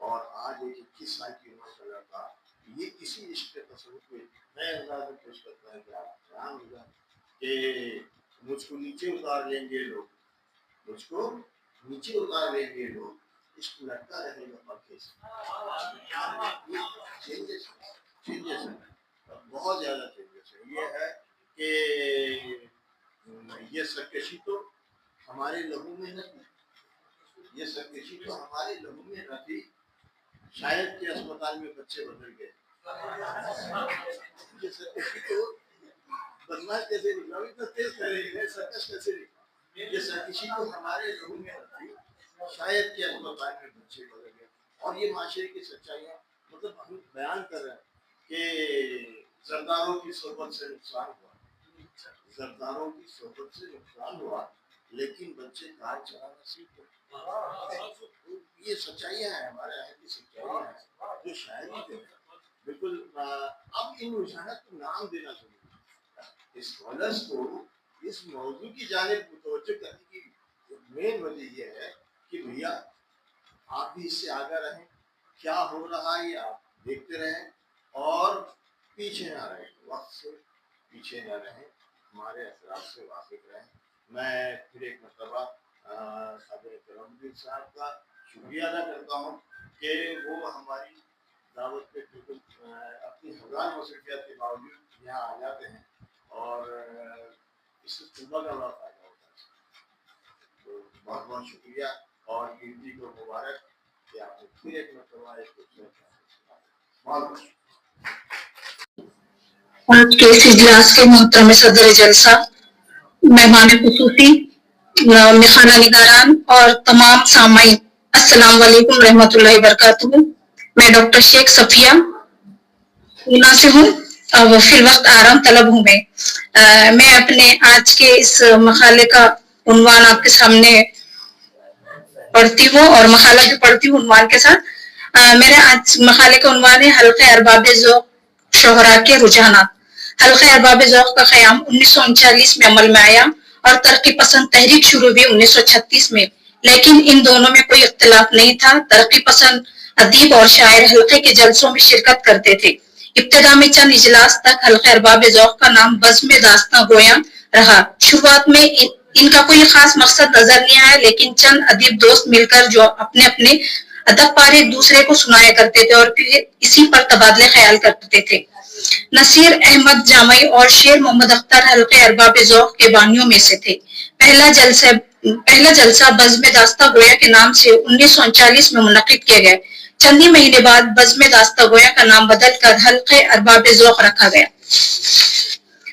اور آج ایک 21 سال کی عمر کا لڑکا یہ اسی عشق کے تصور میں نئے انداز میں پیش کرتا ہے کہ آپ حیران ہو جائیں کہ مجھ کو نیچے اتار لیں گے لوگ، مجھ کو نیچے اتار لیں گے لوگ، عشق لڑکا رہے گا پنکھے سے. چینجز ہیں، بہت زیادہ چینجز ہیں. یہ ہے کہ یہ سرکشی تو ہمارے لہو میں نہ تھی، یہ سرکشی تو ہمارے لہو میں نہ تھی. شاید کہ اسپتال میں بچے بدل گئے. یہ سرکشی تو بدماش کیسے نکلا، اتنا تیز کر رہی ہے، سرکش کیسے نکلا. یہ سرکشی تو ہمارے لہو میں نہ تھی، شاید کہ اسپتال میں بچے بدل گئے. اور یہ معاشرے کی سچائیاں مطلب ہم بیان کر رہے ہیں کہ زرداروں کی صحبت سے نقصان ہوا، زرداروں کی صحبت سے نقصان ہوا، لیکن بچے کار چلانا سیکھ گئے. یہ سچائیاں ہیں، ہمارے یہاں کی سچائیاں ہیں جو شاعری کے بالکل. اب ان رجحانات کو نام دینا ضروری ہے. اسکالرس کو اس موضوع کی جانب متوجہ کرنے کی مین وجہ یہ ہے کہ بھیا آپ بھی اس سے آگاہ رہیں، کیا ہو رہا ہے یہ آپ دیکھتے رہیں اور پیچھے نہ رہیں، وقت سے پیچھے نہ رہیں، ہمارے اثرات سے واقف رہیں. میں پھر ایک مرتبہ صابر کرم الدین صاحب کا شکریہ ادا کرتا ہوں کہ وہ ہماری دعوت پہ بالکل اپنی ہزار مصروفیات کے باوجود یہاں آ جاتے ہیں اور اس سے طلباء کا بڑا فائدہ ہوتا ہے. تو بہت بہت شکریہ اور عید کو مبارک کہ آپ نے پھر ایک مرتبہ آج کے اس اجلاس کے محترم صدر جلسہ، مہمان خصوصی، خانہ نگاران اور تمام سامعین، السلام علیکم رحمۃ اللہ وبرکاتہ. میں ڈاکٹر شیخ صفیہ پونا سے ہوں، فی الوقت آرام طلب ہوں. میں اپنے آج کے اس مقالے کا عنوان آپ کے سامنے پڑھتی ہوں اور مقالہ بھی پڑھتی ہوں عنوان کے ساتھ. میرے آج مقالے کا عنوان ہے حلقہ ارباب ذوق شہراء کے رجحانات. حلقہ ارباب ذوق کا قیام 1939 میں عمل میں آیا اور ترقی پسند تحریک شروع ہوئی 1936 میں، لیکن ان دونوں میں کوئی اختلاف نہیں تھا. ترقی پسند ادیب اور شاعر حلقے کے جلسوں میں شرکت کرتے تھے. ابتدا میں چند اجلاس تک حلقہ ارباب ذوق کا نام بزم داستاں گویاں رہا. شروعات میں ان کا کوئی خاص مقصد نظر نہیں آیا، لیکن چند ادیب دوست مل کر جو اپنے اپنے ادب پارے ایک دوسرے کو سنایا کرتے تھے اور پھر اسی پر تبادلے خیال کرتے تھے. نصیر احمد جامعی اور شیر محمد اختر حلقہ ارباب ذوق کے بانیوں میں سے تھے. پہلا جلسہ بزم داستاں گویا کے نام سے 1939 میں منعقد کیا گیا. چند ہی مہینے بعد بزم داستاں گویا کا نام بدل کر حلقہ ارباب ذوق رکھا گیا.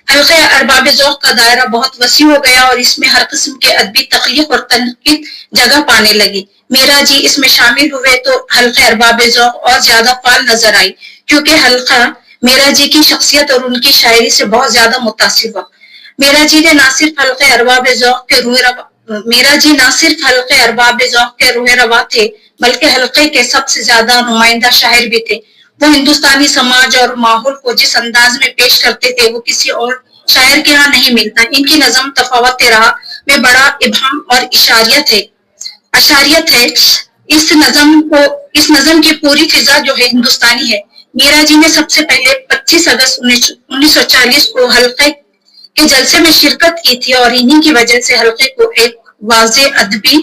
حلقہ ارباب ذوق کا دائرہ بہت وسیع ہو گیا اور اس میں ہر قسم کے ادبی تخلیق اور تنقید جگہ پانے لگی. میرا جی اس میں شامل ہوئے تو حلقہ ارباب ذوق اور زیادہ فعال نظر آئی، کیونکہ حلقہ میرا جی کی شخصیت اور ان کی شاعری سے بہت زیادہ متاثر ہوا. میرا جی نہ صرف حلقہ ارباب ذوق کے روح رواں تھے بلکہ حلقے کے سب سے زیادہ نمائندہ شاعر بھی تھے. وہ ہندوستانی سماج اور ماحول کو جس انداز میں پیش کرتے تھے وہ کسی اور شاعر کے یہاں نہیں ملتا. ان کی نظم تفاوت راہ میں بڑا ابہام اور اشاریت ہے. اس نظم کی پوری فضا جو ہے ہندوستانی ہے. میرا جی نے سب سے پہلے 25 اگست 1940 کو حلقے کے جلسے میں شرکت کی تھی اور انہی کی وجہ سے حلقے کو ایک واضح ادبی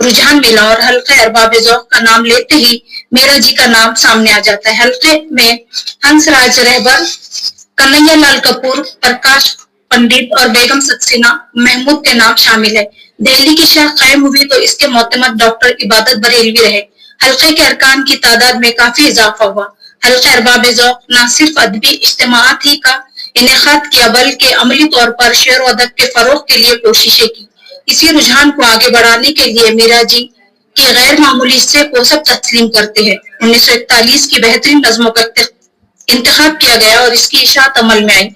رجحان ملا اور حلقہ ارباب ذوق کا نام لیتے ہی میرا جی کا نام سامنے آ جاتا ہے. حلقے میں ہنس راج رہبر، کنہیا لال کپور، پرکاش پنڈت اور بیگم سکسینہ محمود کے نام شامل ہے. دہلی کی شاخ قائم ہوئی تو اس کے معتمد ڈاکٹر عبادت بریلوی رہے. حلقے کے ارکان کی تعداد میں کافی اضافہ ہوا. حلقہ ارباب ذوق نہ صرف ادبی اجتماعات ہی کا انعقاد کیا بلکہ عملی طور پر شعر و ادب کے فروغ کے لیے کوششیں کی. اسی رجحان کو آگے بڑھانے کے لیے میرا جی کے غیر معمولی حصے کو سب تسلیم کرتے ہیں. 1941 کی بہترین نظموں کا انتخاب کیا گیا اور اس کی اشاعت عمل میں آئی.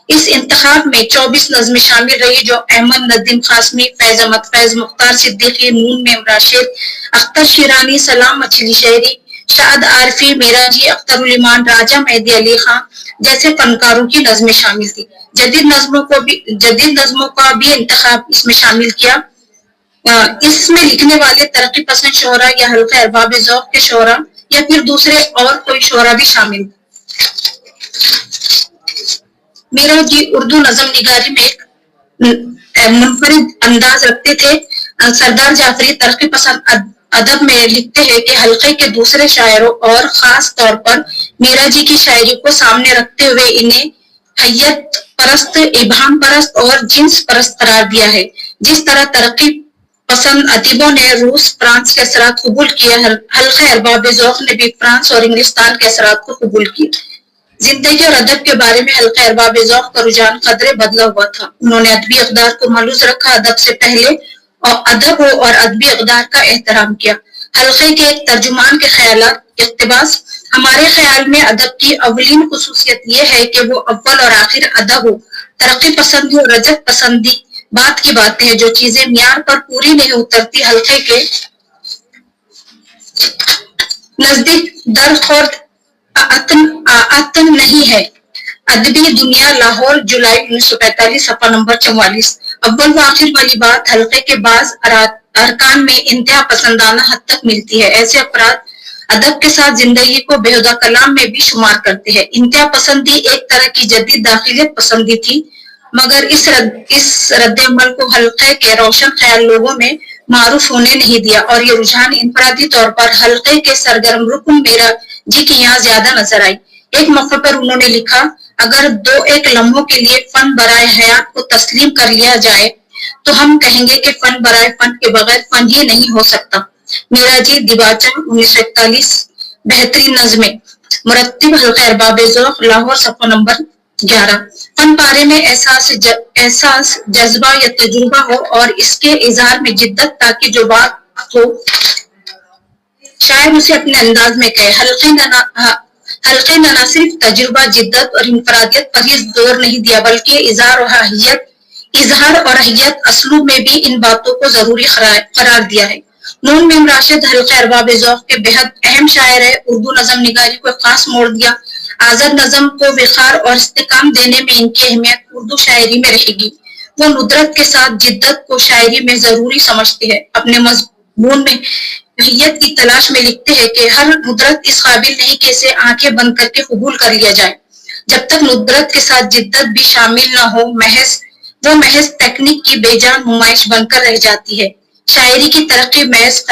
اس انتخاب میں 24 نظمیں شامل رہی جو احمد ندیم قاسمی، فیض احمد فیض، مختار صدیقی، نون میم راشد، اختر شیرانی، سلام مچھلی شہری، شاد عارفی، میرا جی، اختر الایمان، راجہ مہدی علی خان جیسے فنکاروں کی نظمیں شامل تھی. جدید نظموں کا بھی انتخاب اس میں شامل کیا. اس میں لکھنے والے ترقی پسند شعراء یا حلقہ ارباب ذوق کے شعراء یا پھر دوسرے اور کوئی شعرا بھی شامل؟ میرا جی اردو نظم نگاری میں ایک منفرد انداز رکھتے تھے. سردار جعفری ترقی پسند ادب میں لکھتے ہیں کہ حلقے کے دوسرے شاعروں اور خاص طور پر میرا جی کی شاعری کو سامنے رکھتے ہوئے انہیں حیت پرست، ابہام پرست اور جنس پرست قرار دیا ہے. جس طرح ترقی پسند ادیبوں نے روس فرانس کے اثرات قبول کیے، حلقہ ارباب ذوق نے بھی فرانس اور انگلستان کے اثرات کو قبول کیے. زندگی اور ادب کے بارے میں حلقہ ارباب ذوق کا رجحان قدرے بدلا ہوا تھا. انہوں نے ادبی اقدار کو ملوث رکھا، ادب سے پہلے اور ادب اور ادبی اقدار کا احترام کیا. حلقے کے ایک ترجمان کے خیالات اقتباس: ہمارے خیال میں ادب کی اولین خصوصیت یہ ہے کہ وہ اول اور آخر ادب ہو. ترقی پسندی اور رجعت پسندی بات کی باتیں ہیں. جو چیزیں معیار پر پوری نہیں اترتی حلقے کے نزدیک درخورد آتن نہیں ہے. ادبی دنیا، لاہور، جولائی 1945، صفحہ نمبر 44. اول و آخر والی بات حلقے کے بعض ارکان میں انتہا پسندانہ حد تک ملتی ہے. ایسے افراد ادب کے ساتھ زندگی کو بےہودہ کلام میں بھی شمار کرتے ہیں. انتہا پسندی ایک طرح کی جدید داخلیت پسندی تھی، مگر اس رد عمل کو حلقے کے روشن خیال لوگوں میں معروف ہونے نہیں دیا، اور یہ رجحان انفرادی طور پر حلقے کے سرگرم رکن میرا جی کی یہاں زیادہ نظر آئی. ایک موقع پر انہوں نے لکھا: اگر ایک لمحوں کے لیے فن برائے حیات کو تسلیم کر لیا جائے تو ہم کہیں گے کہ فن برائے فن کے بغیر فن ہی نہیں ہو سکتا. میرا جی دیباچہ 1941، بہترین نظمیں. مرتب حلقہ ارباب ذوق، لاہور، صفحہ نمبر 11. فن پارے میں احساس، جذبہ یا تجربہ ہو اور اس کے اظہار میں جدت، تاکہ جو بات ہو شاعر اسے اپنے انداز میں کہے. حلقے نے نہ صرف تجربہ، جدت اور انفرادیت پر ہی زور نہیں دیا، بلکہ اظہار اور احیت اسلوب میں بھی ان باتوں کو ضروری قرار دیا ہے. نون میم راشد حلقہ ارباب ذوق کے بہت اہم شاعر ہے. اردو نظم نگاری کو خاص موڑ دیا. آزاد نظم کو وقار اور استحکام دینے میں ان کی اہمیت اردو شاعری میں رہے گی. وہ ندرت کے ساتھ جدت کو شاعری میں ضروری سمجھتے ہیں. اپنے مضمون میں احیت کی تلاش میں لکھتے ہیں کہ ہر ندرت اس قابل نہیں کہ اسے آنکھیں بند کر کے قبول کر لیا جائے. جب تک ندرت کے ساتھ جدت بھی شامل نہ ہو، وہ محض تکنیک کی بے جان نمائش بن کر رہ جاتی ہے. شاعری کی ترقی محض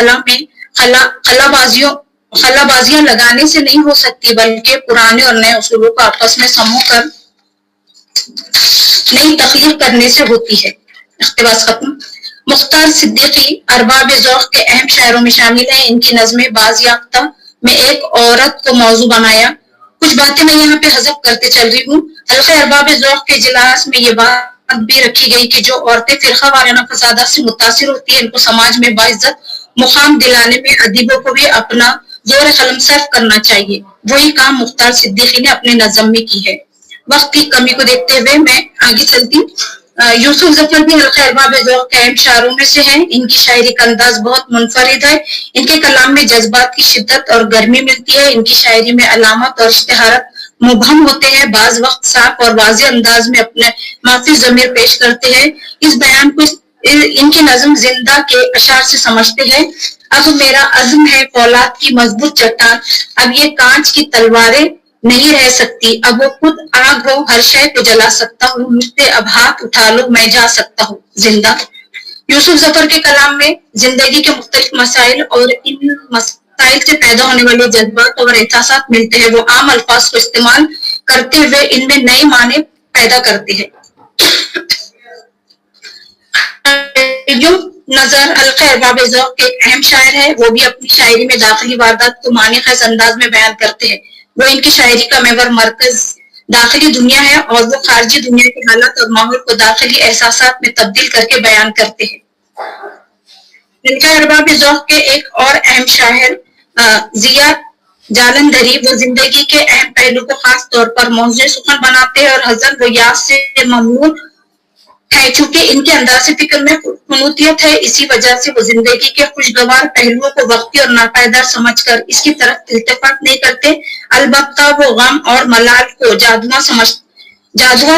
خلا بازیاں لگانے سے نہیں ہو سکتی، بلکہ پرانے اور نئے اصولوں کو آپس میں سمو کر نئی تخلیق کرنے سے ہوتی ہے. اقتباس ختم. مختار صدیقی ارباب ذوق کے اہم شاعروں میں شامل ہیں. ان کی نظمیں باز یافتہ میں ایک عورت کو موضوع بنایا. کچھ باتیں میں یہاں پہ حذف کرتے چل رہی ہوں. حلقہ ارباب ذوق کے اجلاس میں یہ بات بھی رکھی گئی کہ جو عورتیں فرقہ وارانہ فسادات سے متاثر ہوتی ہیں، ان کو سماج میں باعزت مقام دلانے میں ادیبوں کو بھی اپنا زور قلم صرف کرنا چاہیے. وہی کام مختار صدیقی نے اپنے نظم میں کی ہے. وقت کی کمی کو دیکھتے ہوئے میں آگے چلتی. یوسف ظفر بھی حلقہ ارباب ذوق کے اہم شاعروں میں سے ہیں. ان کی شاعری کا انداز بہت منفرد ہے. ان کے کلام میں جذبات کی شدت اور گرمی ملتی ہے. ان کی شاعری میں علامت اور اشتہارات مبہم ہوتے ہیں. بعض وقت صاف اور واضح انداز میں اپنے معافی ضمیر پیش کرتے ہیں. اس بیان کو ان کی نظم زندہ کے اشعار سے سمجھتے ہیں. اب میرا عزم ہے فولاد کی مضبوط چٹان، اب یہ کانچ کی تلواریں نہیں رہ سکتی. اب وہ خود آگ ہو، ہر شے کو جلا سکتا ہوں. مجھ سے اب ہاتھ اٹھا لو، میں جا سکتا ہوں زندہ. یوسف ظفر کے کلام میں زندگی کے مختلف مسائل اور ان مسائل سے پیدا ہونے والے جذبات اور احساسات ملتے ہیں. وہ عام الفاظ کو استعمال کرتے ہوئے ان میں نئے معنی پیدا کرتے ہیں. نظر حلقہ ارباب ذوق کے ایک اہم شاعر ہے. وہ بھی اپنی شاعری میں داخلی واردات کو معنی خیز انداز میں بیان کرتے ہیں. وہ ان کی شاعری کا محور مرکز داخلی دنیا ہے، اور وہ خارجی دنیا کے حالات اور ماحول کو داخلی احساسات میں تبدیل کر کے بیان کرتے ہیں. حلقہ ارباب ذوق کے ایک اور اہم شاعر ضیاء جالندھری، وہ زندگی کے اہم پہلو کو خاص طور پر موضوع سخن بناتے ہیں اور حزن و یاس سے ممنون ہے. چونکہ ان کے انداز فکر میں خنوتیت ہے، اسی وجہ سے وہ زندگی کے خوشگوار پہلوؤں کو وقتی اور ناپائیدار سمجھ کر اس کی طرف التفات نہیں کرتے. البتہ وہ غم اور ملال کو جادواں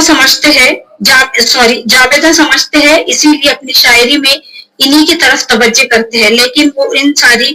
سمجھتے ہیں، جاویدہ سمجھتے ہیں، اسی لیے اپنی شاعری میں انہی کی طرف توجہ کرتے ہیں. لیکن وہ ان ساری